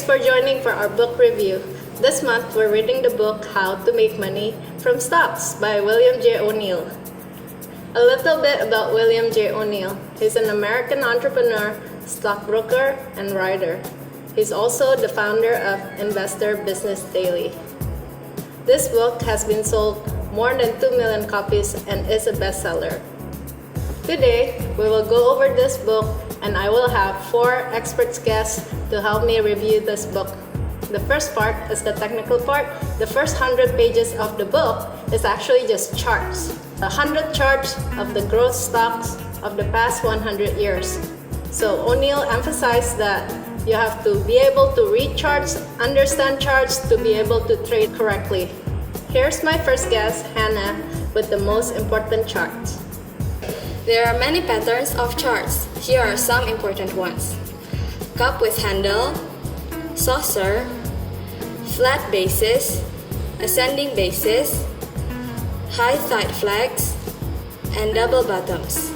for joining for our book review. This month, we're reading the book How to Make Money from Stocks by William J. O'Neill. A little bit about William J. O'Neill. He's an American entrepreneur, stockbroker, and writer. He's also the founder of Investor Business Daily. This book has been sold more than 2 million copies and is a bestseller. Today, we will go over this book and I will have 4 expert guests to help me review this book. The first part is the technical part. The first 100 pages of the book is actually just charts. 100 charts of the growth stocks of the past 100 years. So O'Neill emphasized that you have to be able to read charts, understand charts to be able to trade correctly. Here's my first guest, Hannah, with the most important charts. There are many patterns of charts. Here are some important ones. Cup with handle, saucer, flat basis, ascending basis, high thigh flags, and double bottoms.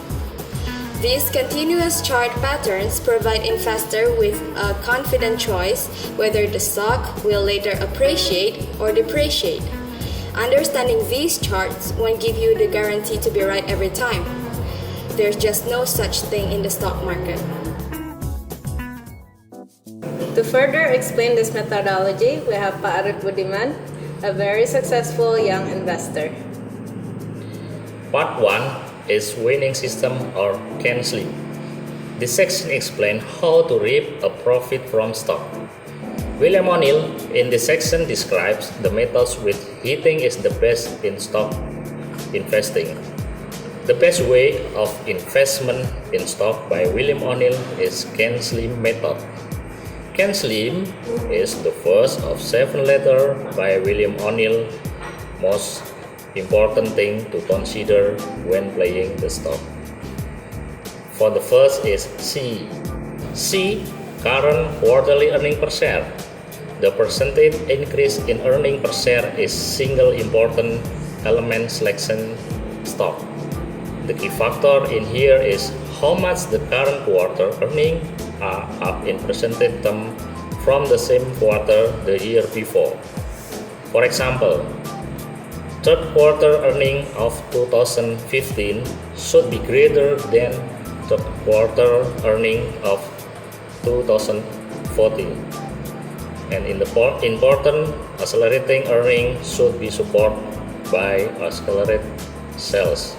These continuous chart patterns provide investor with a confident choice whether the stock will later appreciate or depreciate. Understanding these charts won't give you the guarantee to be right every time. There's just no such thing in the stock market. To further explain this methodology, we have Pa Arif Budiman, a very successful young investor. Part 1 is winning system or canceling. This section explains how to reap a profit from stock. William O'Neill in this section describes the methods which he thinks is the best in stock investing. The best way of investment in stock by William O'Neill is canceling method. Canceling is the first of 7 letters by William O'Neill. Most important thing to consider when playing the stock. For the first is C. C, current quarterly earning per share. The percentage increase in earning per share is single important element selection stock. The key factor in here is how much the current quarter earning are up in percentage term from the same quarter the year before. For example, third quarter earning of 2015 should be greater than third quarter earning of 2014. And in the important accelerating earning should be supported by accelerated sales.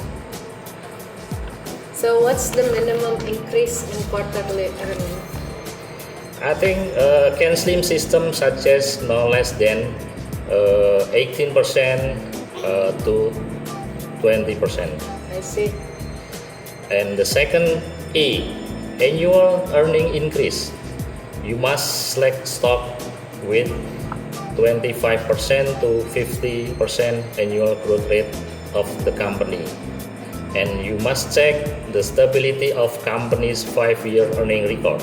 So what's the minimum increase in quarterly earning? I think canceling system such as no less than 18% to 20%. I see. And the second E, annual earning increase. You must select stock with 25% to 50% annual growth rate of the company. And you must check the stability of company's 5-year earning record.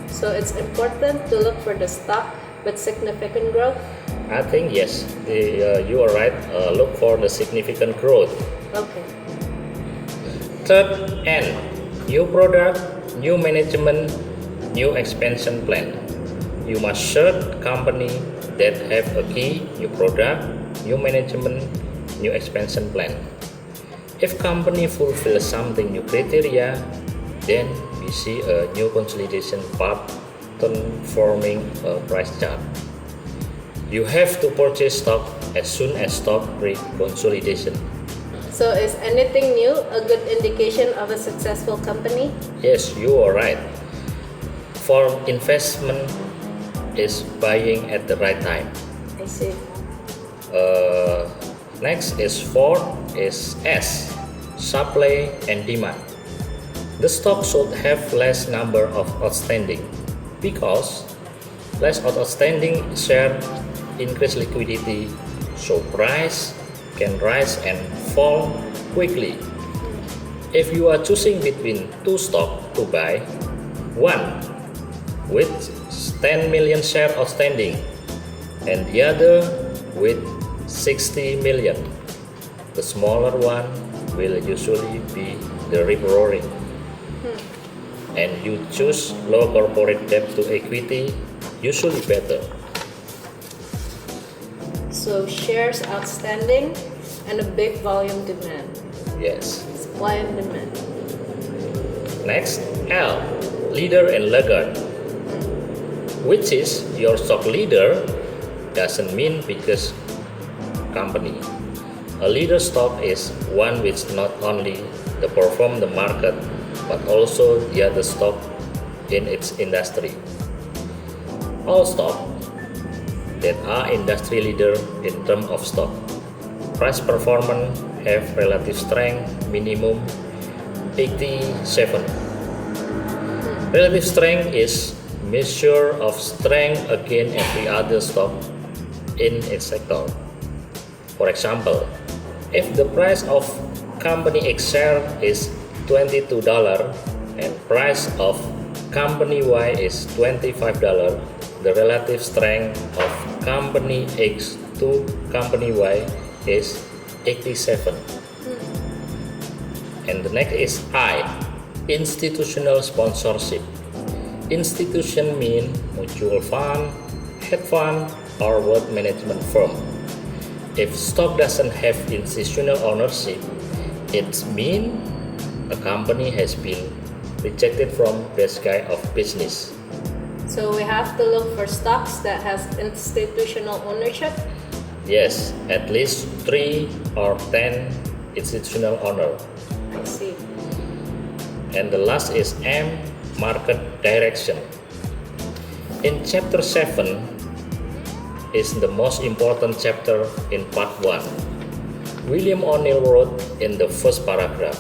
So it's important to look for the stock with significant growth? I think yes, you are right. Look for the significant growth. Okay. Third N, new product, new management, new expansion plan. You must search company that have a key new product, new management, new expansion plan. If company fulfills something new criteria, then we see a new consolidation pattern forming a price chart. You have to purchase stock as soon as stock break consolidation. So is anything new a good indication of a successful company? Yes, you are right. For investment is buying at the right time. I see. Next is fourth is S, supply and demand. The stock should have less number of outstanding because less outstanding share increase liquidity, so price can rise and fall quickly. If you are choosing between 2 stocks to buy, one with 10 million shares outstanding and the other with 60 million, the smaller one will usually be the rip roaring. And you choose low corporate debt to equity usually better. So shares outstanding and a big volume demand. Yes. Supply and demand. Next, L, leader and laggard. Which is your stock leader doesn't mean biggest company. A leader stock is one which not only perform the market but also the other stock in its industry. All stock that are industry leader in terms of stock price performance have relative strength minimum 87. Relative strength is measure of strength against every other stock in its sector. For example, if the price of company X share is $22 and price of company Y is $25, the relative strength of company X to company Y is 87. And the next is I, institutional sponsorship. Institution mean mutual fund, hedge fund, or wealth management firm. If stock doesn't have institutional ownership, it means a company has been rejected from the sky of business. So we have to look for stocks that has institutional ownership. Yes, at least 3 or 10 institutional owner. I see. And the last is M, market direction. In chapter 7 is the most important chapter in part 1. William O'Neill wrote in the first paragraph,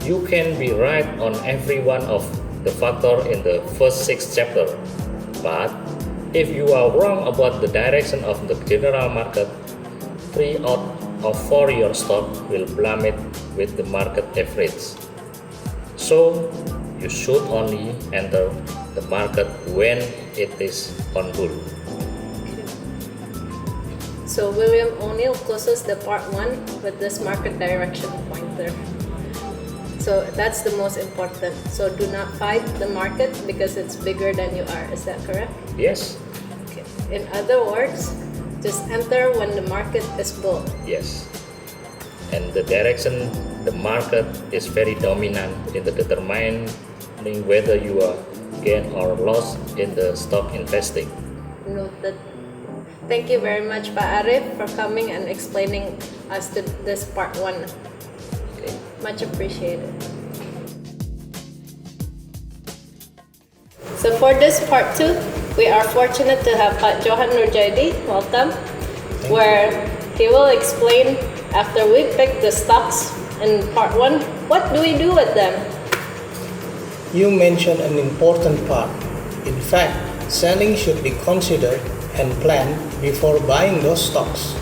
"You can be right on every one of the factors in the first 6 chapters, but if you are wrong about the direction of the general market, 3 out of 4 your stock will plummet with the market average. So, you should only enter the market when it is on bull." So William O'Neill closes the part 1 with this market direction pointer. So that's the most important. So do not fight the market because it's bigger than you are. Is that correct? Yes. Okay. In other words, just enter when the market is bull. Yes. And the direction the market is very dominant in the determining whether you are gain or loss in the stock investing. Noted. Thank you very much, Pak Arif, for coming and explaining us to this part 1. Okay. Much appreciated. So for this part 2, we are fortunate to have Pak Johan Nurjaidi, welcome, where he will explain after we pick the stocks in part 1, what do we do with them? You mentioned an important part. In fact, selling should be considered and planned before buying those stocks.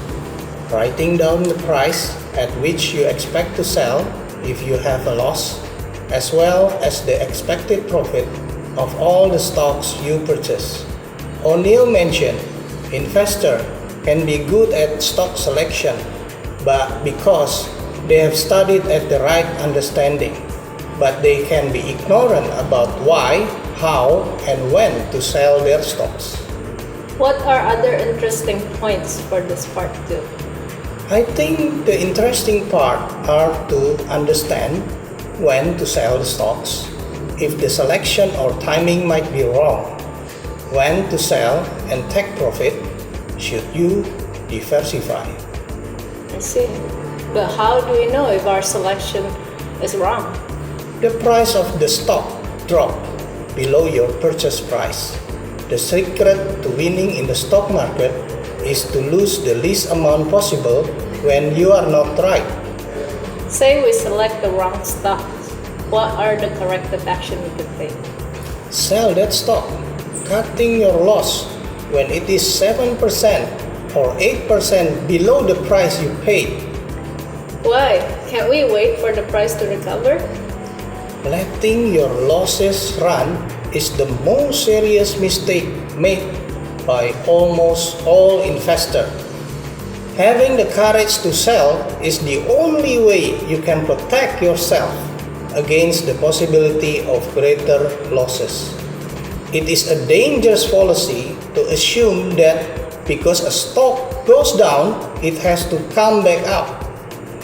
Writing down the price at which you expect to sell if you have a loss, as well as the expected profit of all the stocks you purchase. O'Neill mentioned investors can be good at stock selection, but because they have studied at the right understanding, but they can be ignorant about why, how, and when to sell their stocks. What are other interesting points for this part 2? I think the interesting part are to understand when to sell the stocks, if the selection or timing might be wrong, when to sell and take profit, should you diversify. I see. But how do we know if our selection is wrong? The price of the stock dropped below your purchase price. The secret to winning in the stock market is to lose the least amount possible when you are not right. Say we select the wrong stock. What are the corrective action we could take? Sell that stock, cutting your loss when it is 7% or 8% below the price you paid. Why? Can't we wait for the price to recover? Letting your losses run is the most serious mistake made by almost all investors. Having the courage to sell is the only way you can protect yourself against the possibility of greater losses. It is a dangerous policy to assume that because a stock goes down, it has to come back up.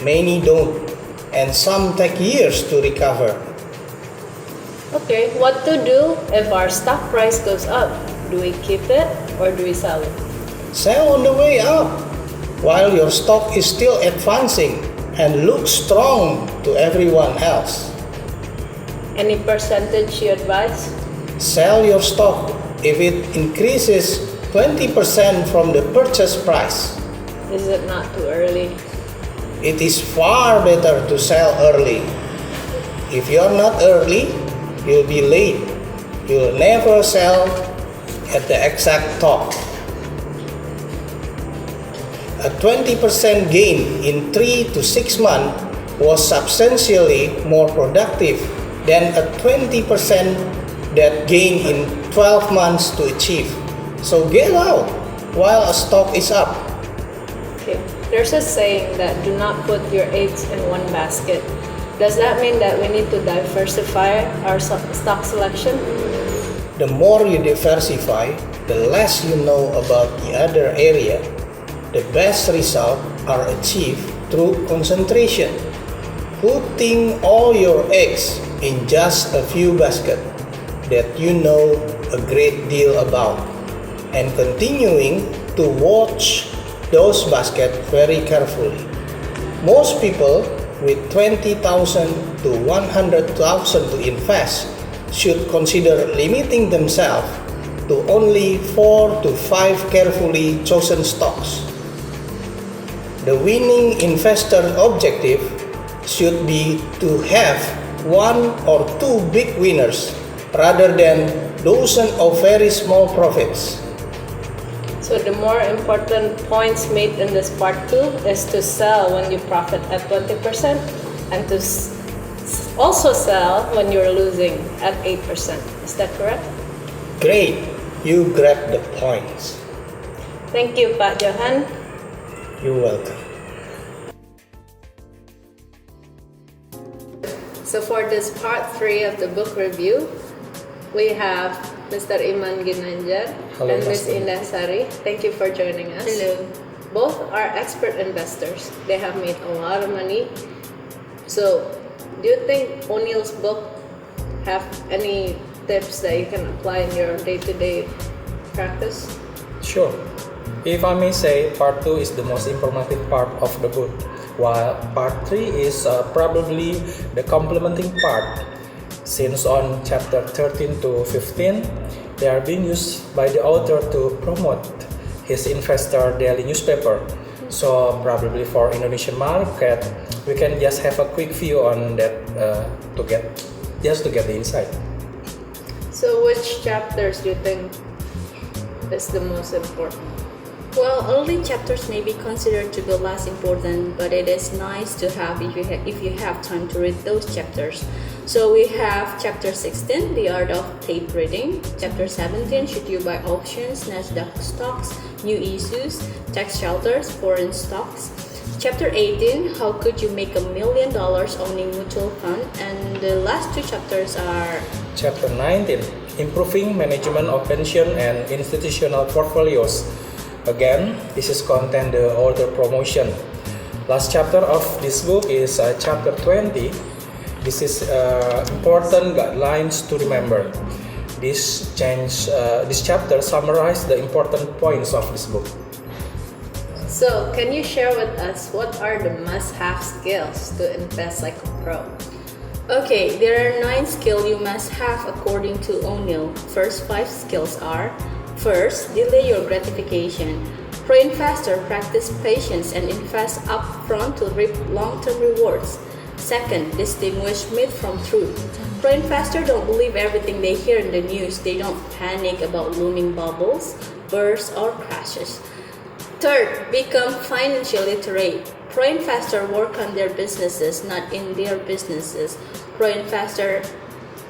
Many don't, and some take years to recover. Okay, what to do if our stock price goes up? Do we keep it or do we sell it? Sell on the way up while your stock is still advancing and looks strong to everyone else. Any percentage you advise? Sell your stock if it increases 20% from the purchase price. Is it not too early? It is far better to sell early. If you're not early, you'll be late. You'll never sell at the exact top. A 20% gain in 3 to 6 months was substantially more productive than a 20% that gain in 12 months to achieve. So get out while a stock is up. Okay. There's a saying that do not put your eggs in one basket. Does that mean that we need to diversify our stock selection? The more you diversify, the less you know about the other area. The best results are achieved through concentration. Putting all your eggs in just a few baskets that you know a great deal about, and continuing to watch those baskets very carefully. Most people with 20,000 to 100,000 to invest should consider limiting themselves to only 4 to 5 carefully chosen stocks. The winning investor objective should be to have 1 or 2 big winners rather than dozens of very small profits. So the more important points made in this part 2 is to sell when you profit at 20% and to also sell when you're losing at 8%. Is that correct? Great, you grabbed the points. Thank you, Pak Johan. You're welcome. So for this part 3 of the book review, we have Mr. Iman Ginanjar Hello, and Ms. Master. Indah Sari. Thank you for joining us. Hello. Both are expert investors. They have made a lot of money. So, do you think O'Neill's book have any tips that you can apply in your day-to-day practice? Sure. If I may say, part 2 is the most informative part of the book, while part 3 is probably the complementing part, since on chapter 13 to 15, they are being used by the author to promote his investor daily newspaper. So probably for Indonesian market, we can just have a quick view on that to get the insight. So, which chapters do you think is the most important? Well, early chapters may be considered to be less important, but it is nice to have if you have time to read those chapters. So we have chapter 16, the art of tape reading. Chapter 17, should you buy options, Nasdaq stocks, new issues, tax shelters, foreign stocks. Chapter 18, how could you make $1 million owning mutual fund? And the last 2 chapters are Chapter 19, improving management of pension and institutional portfolios. Again, this is content the author promotion. Last chapter of this book is chapter 20. This is important guidelines to remember. This chapter summarizes the important points of this book. So, can you share with us what are the must-have skills to invest like a pro? Okay, there are 9 skills you must have according to O'Neill. First 5 skills are: first, delay your gratification. Pro investor practice patience and invest upfront to reap long-term rewards. Second, distinguish myth from truth. Pro investors don't believe everything they hear in the news. They don't panic about looming bubbles, bursts, or crashes. Third, become financially literate. Pro investors work on their businesses, not in their businesses. Pro investors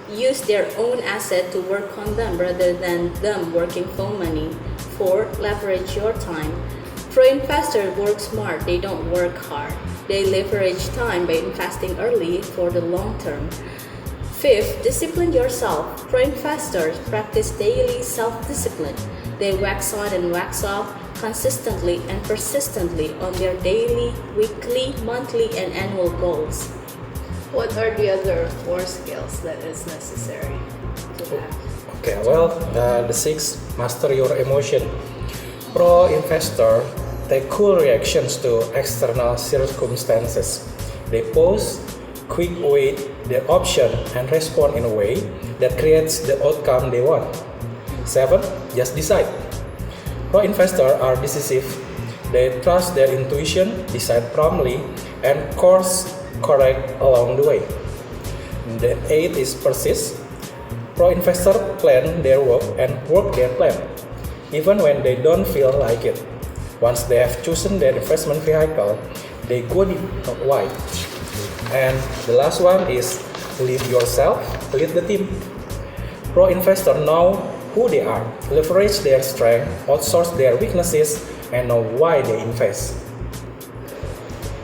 use their own asset to work on them rather than them working for money. Fourth, leverage your time. Pro investors work smart, they don't work hard. They leverage time by investing early for the long term. Fifth, discipline yourself. Pro investors practice daily self-discipline. They wax on and wax off consistently and persistently on their daily, weekly, monthly, and annual goals. What are the other 4 skills that is necessary to have? Okay, well, the sixth, master your emotion. Pro investor take cool reactions to external circumstances. They pause, quick weigh the option and respond in a way that creates the outcome they want. 7. Just decide. Pro investors are decisive. They trust their intuition, decide promptly, and course correct along the way. The 8 is persist. Pro investors plan their work and work their plan, even when they don't feel like it. Once they have chosen their investment vehicle, they go deep, not wide. And the last one is lead yourself, lead the team. Pro investors know who they are, leverage their strength, outsource their weaknesses, and know why they invest.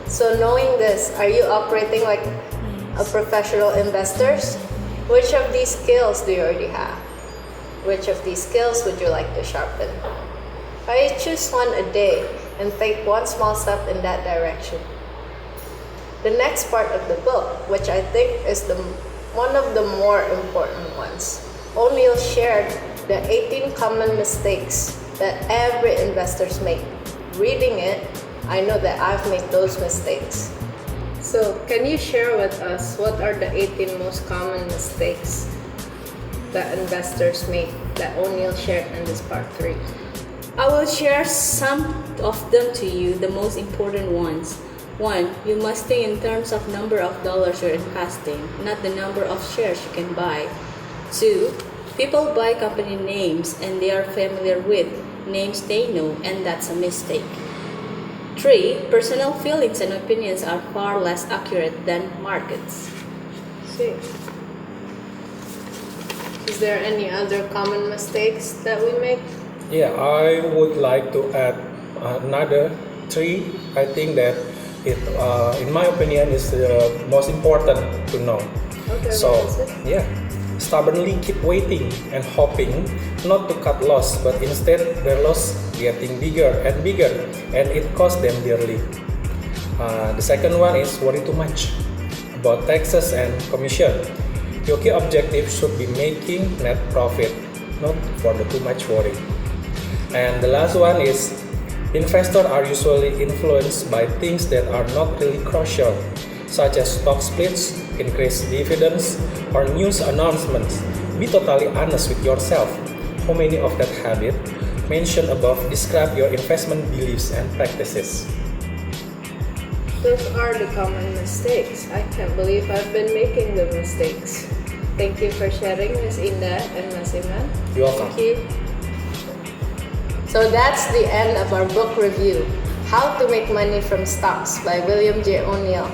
So knowing this, are you operating like a professional investor? Which of these skills do you already have? Which of these skills would you like to sharpen? I choose one a day and take one small step in that direction. The next part of the book, which I think is one of the more important ones, O'Neill shared the 18 common mistakes that every investor makes. Reading it, I know that I've made those mistakes. So, can you share with us what are the 18 most common mistakes that investors make that O'Neill shared in this part 3? I will share some of them to you, the most important ones. 1. You must think in terms of number of dollars you're investing, not the number of shares you can buy. 2. People buy company names and they are familiar with names they know, and that's a mistake. 3. Personal feelings and opinions are far less accurate than markets. See. Is there any other common mistakes that we make? Yeah, I would like to add another 3. I think that it, in my opinion, is the most important to know. Okay, So, what is it? yeah, stubbornly keep waiting and hoping not to cut loss, but instead their loss getting bigger and bigger, and it costs them dearly. The second one is worry too much about taxes and commission. Your key objective should be making net profit, not for the too much worry. And the last one is investors are usually influenced by things that are not really crucial, such as stock splits, increased dividends, or news announcements. Be totally honest with yourself. How many of that habit mentioned above describe your investment beliefs and practices? Those are the common mistakes. I can't believe I've been making the mistakes. Thank you for sharing, Ms. Indah and Mas Iman. You're welcome. Thank you. So that's the end of our book review, How to Make Money from Stocks by William J. O'Neill.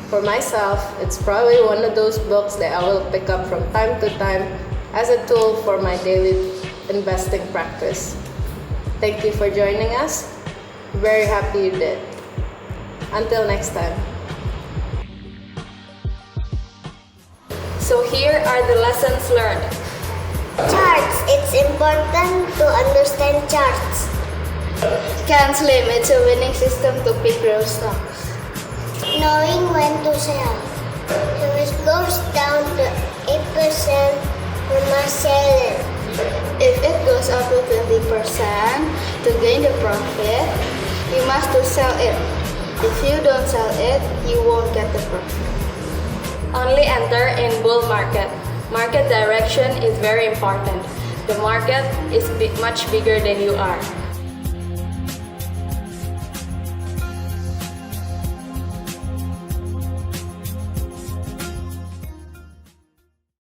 For myself, it's probably one of those books that I will pick up from time to time as a tool for my daily investing practice. Thank you for joining us. Very happy you did. Until next time. So here are the lessons learned. Charts. It's important to understand charts. Can Slim, it's a winning system to pick growth stocks. Knowing when to sell. If it goes down to 8%, you must sell it. If it goes up to 20% to gain the profit, you must to sell it. If you don't sell it, you won't get the profit. Only enter in bull market. Market direction is very important. The market is much bigger than you are.